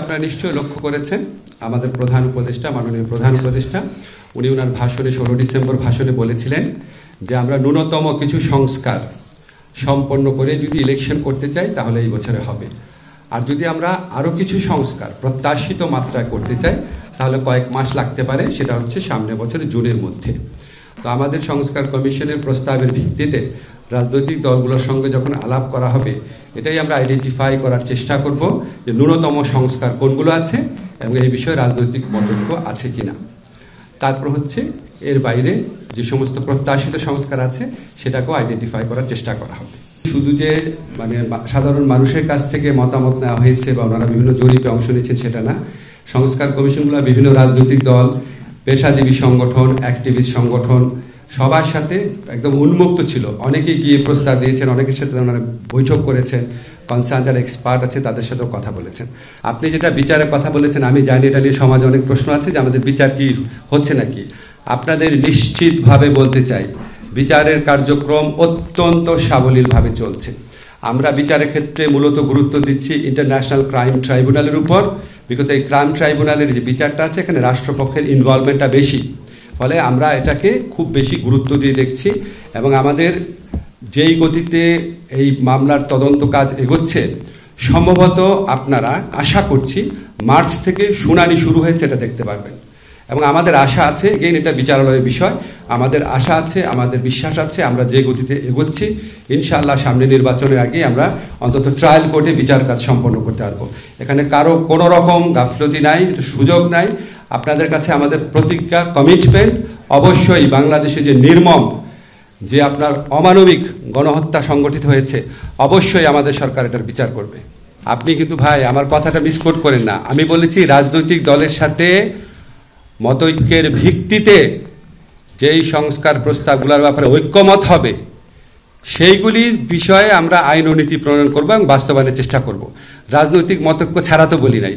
আপনারা নিশ্চয়ই লক্ষ্য করেছেন আমাদের প্রধান উপদেষ্টা মাননীয় প্রধান উপদেষ্টা উনি ওনার ভাষণে 16 ডিসেম্বর ভাষণে বলেছিলেন যে আমরা ন্যূনতম কিছু সংস্কার সম্পন্ন করে যদি ইলেকশন করতে চাই তাহলে এই বছরে হবে, আর যদি আমরা আরও কিছু সংস্কার প্রত্যাশিত মাত্রায় করতে চাই তাহলে কয়েক মাস লাগতে পারে, সেটা হচ্ছে সামনের বছরের জুনের মধ্যে। তো আমাদের সংস্কার কমিশনের প্রস্তাবের ভিত্তিতে রাজনৈতিক দলগুলোর সঙ্গে যখন আলাপ করা হবে এটাই আমরা আইডেন্টিফাই করার চেষ্টা করব যে ন্যূনতম সংস্কার কোনগুলো আছে এবং এই বিষয়ে রাজনৈতিক মতৈক্য আছে কিনা। তারপর হচ্ছে এর বাইরে যে সমস্ত প্রত্যাশিত সংস্কার আছে সেটাকেও আইডেন্টিফাই করার চেষ্টা করা হবে। শুধু যে মানে সাধারণ মানুষের কাছ থেকে মতামত নেওয়া হয়েছে বা ওনারা বিভিন্ন জরিপে অংশ নিয়েছেন সেটা না, সংস্কার কমিশনগুলো বিভিন্ন রাজনৈতিক দল, পেশাজীবী সংগঠন, অ্যাক্টিভিস্ট সংগঠন সবার সাথে একদম উন্মুক্ত ছিল। অনেকেই গিয়ে প্রস্তাব দিয়েছেন, অনেকের সাথে ওনারা বৈঠক করেছেন, কনসার্ন যারা এক্সপার্ট আছে তাদের সাথেও কথা বলেছেন। আপনি যেটা বিচারের কথা বলেছেন আমি জানি এটা নিয়ে সমাজে অনেক প্রশ্ন আছে যে আমাদের বিচার কি হচ্ছে নাকি। আপনাদের নিশ্চিতভাবে বলতে চাই বিচারের কার্যক্রম অত্যন্ত সাবলীলভাবে চলছে। আমরা বিচারের ক্ষেত্রে মূলত গুরুত্ব দিচ্ছি ইন্টারন্যাশনাল ক্রাইম ট্রাইব্যুনালের উপর, বিকজ এই ক্রাইম ট্রাইব্যুনালের যে বিচারটা আছে এখানে রাষ্ট্রপক্ষের ইনভলভমেন্টটা বেশি, ফলে আমরা এটাকে খুব বেশি গুরুত্ব দিয়ে দেখছি এবং আমাদের যেই গতিতে এই মামলার তদন্ত কাজ এগোচ্ছে সম্ভবত আপনারা আশা করছি মার্চ থেকে শুনানি শুরু হয়েছে এটা দেখতে পারবেন। এবং আমাদের আশা আছে, এগেইন এটা বিচারালয়ের বিষয়, আমাদের আশা আছে, আমাদের বিশ্বাস আছে আমরা যে গতিতে এগোচ্ছি ইনশাআল্লাহ সামনে নির্বাচনের আগে আমরা অন্তত ট্রায়াল কোর্টে বিচার কাজ সম্পন্ন করতে পারবো। এখানে কারো কোনো রকম গাফলতি নাই, সুযোগ নাই। আপনাদের কাছে আমাদের প্রতিজ্ঞা, কমিটমেন্ট, অবশ্যই বাংলাদেশে যে নির্মম যে আপনার অমানবিক গণহত্যা সংগঠিত হয়েছে অবশ্যই আমাদের সরকার এটার বিচার করবে। আপনি কিন্তু ভাই আমার কথাটা মিসকোট করেন না, আমি বলেছি রাজনৈতিক দলের সাথে মতৈক্যের ভিত্তিতে যেই সংস্কার প্রস্তাবগুলোর ব্যাপারে ঐক্যমত হবে সেইগুলির বিষয়ে আমরা আইন ও নীতি প্রণয়ন করবো এবং বাস্তবায়নের চেষ্টা করব। রাজনৈতিক মতৈক্য ছাড়া তো বলি নাই।